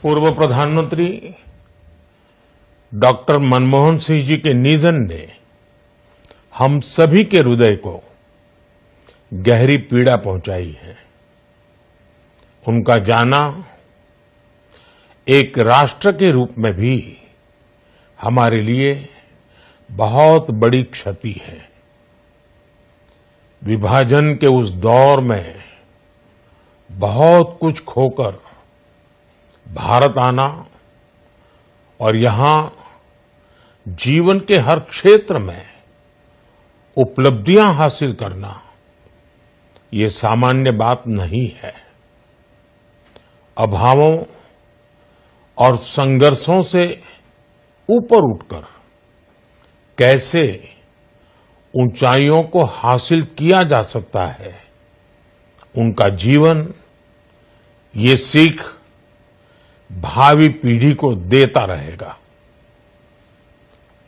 पूर्व प्रधानमंत्री डॉक्टर मनमोहन सिंह जी के निधन ने हम सभी के हृदय को गहरी पीड़ा पहुंचाई है। उनका जाना एक राष्ट्र के रूप में भी हमारे लिए बहुत बड़ी क्षति है। विभाजन के उस दौर में बहुत कुछ खोकर भारत आना और यहां जीवन के हर क्षेत्र में उपलब्धियां हासिल करना ये सामान्य बात नहीं है। अभावों और संघर्षों से ऊपर उठकर कैसे ऊंचाइयों को हासिल किया जा सकता है, उनका जीवन ये सीख भावी पीढ़ी को देता रहेगा।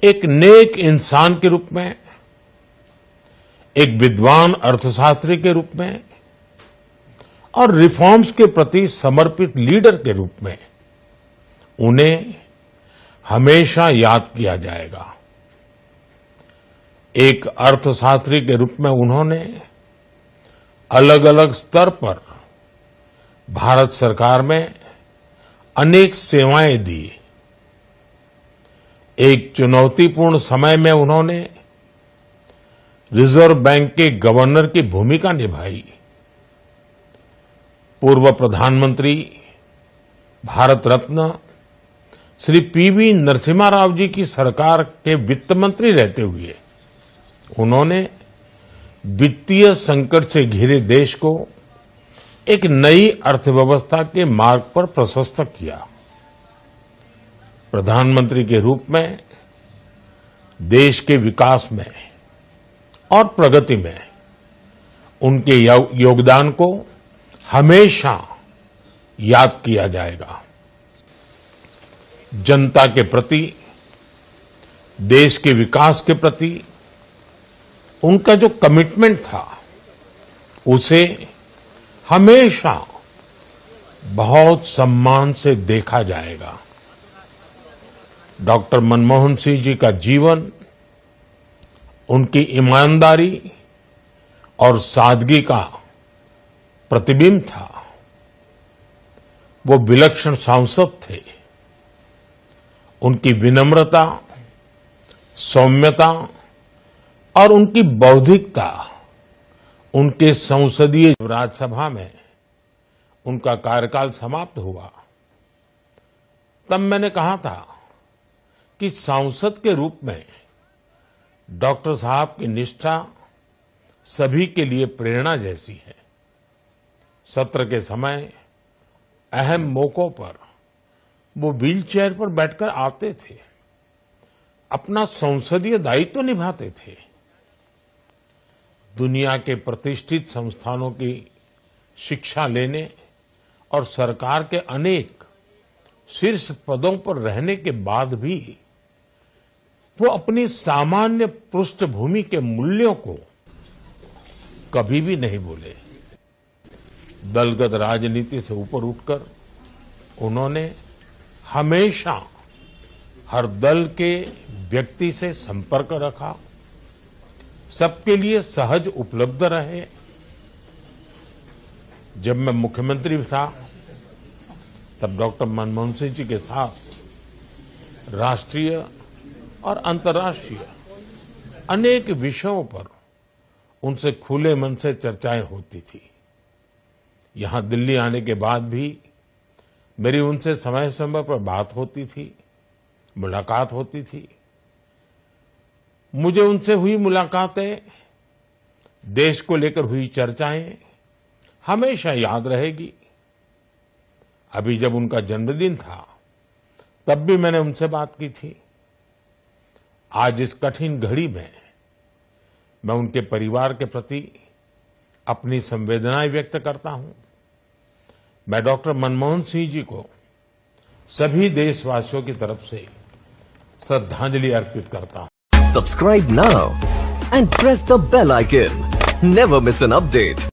एक नेक इंसान के रूप में, एक विद्वान अर्थशास्त्री के रूप में और रिफॉर्म्स के प्रति समर्पित लीडर के रूप में उन्हें हमेशा याद किया जाएगा। एक अर्थशास्त्री के रूप में उन्होंने अलग अलग स्तर पर भारत सरकार में अनेक सेवाएं दी। एक चुनौतीपूर्ण समय में उन्होंने रिजर्व बैंक के गवर्नर की भूमिका निभाई। पूर्व प्रधानमंत्री भारत रत्न श्री पीवी नरसिम्हा राव जी की सरकार के वित्त मंत्री रहते हुए उन्होंने वित्तीय संकट से घिरे देश को एक नई अर्थव्यवस्था के मार्ग पर प्रशस्त किया। प्रधानमंत्री के रूप में देश के विकास में और प्रगति में उनके योगदान को हमेशा याद किया जाएगा। जनता के प्रति, देश के विकास के प्रति उनका जो कमिटमेंट था उसे हमेशा बहुत सम्मान से देखा जाएगा। डॉक्टर मनमोहन सिंह जी का जीवन उनकी ईमानदारी और सादगी का प्रतिबिंब था। वो विलक्षण सांसद थे। उनकी विनम्रता, सौम्यता और उनकी बौद्धिकता उनके संसदीय राज्यसभा में उनका कार्यकाल समाप्त हुआ तब मैंने कहा था कि सांसद के रूप में डॉक्टर साहब की निष्ठा सभी के लिए प्रेरणा जैसी है। सत्र के समय अहम मौकों पर वो व्हीलचेयर पर बैठकर आते थे, अपना संसदीय दायित्व निभाते थे। दुनिया के प्रतिष्ठित संस्थानों की शिक्षा लेने और सरकार के अनेक शीर्ष पदों पर रहने के बाद भी वो अपनी सामान्य पृष्ठभूमि के मूल्यों को कभी भी नहीं भूले। दलगत राजनीति से ऊपर उठकर उन्होंने हमेशा हर दल के व्यक्ति से संपर्क रखा, सबके लिए सहज उपलब्ध रहे। जब मैं मुख्यमंत्री था तब डॉक्टर मनमोहन सिंह जी के साथ राष्ट्रीय और अंतर्राष्ट्रीय अनेक विषयों पर उनसे खुले मन से चर्चाएं होती थी। यहां दिल्ली आने के बाद भी मेरी उनसे समय समय पर बात होती थी, मुलाकात होती थी। मुझे उनसे हुई मुलाकातें, देश को लेकर हुई चर्चाएं हमेशा याद रहेगी। अभी जब उनका जन्मदिन था तब भी मैंने उनसे बात की थी। आज इस कठिन घड़ी में मैं उनके परिवार के प्रति अपनी संवेदनाएं व्यक्त करता हूं। मैं डॉक्टर मनमोहन सिंह जी को सभी देशवासियों की तरफ से श्रद्धांजलि अर्पित करता हूं। Subscribe now and press the bell icon. Never miss an update.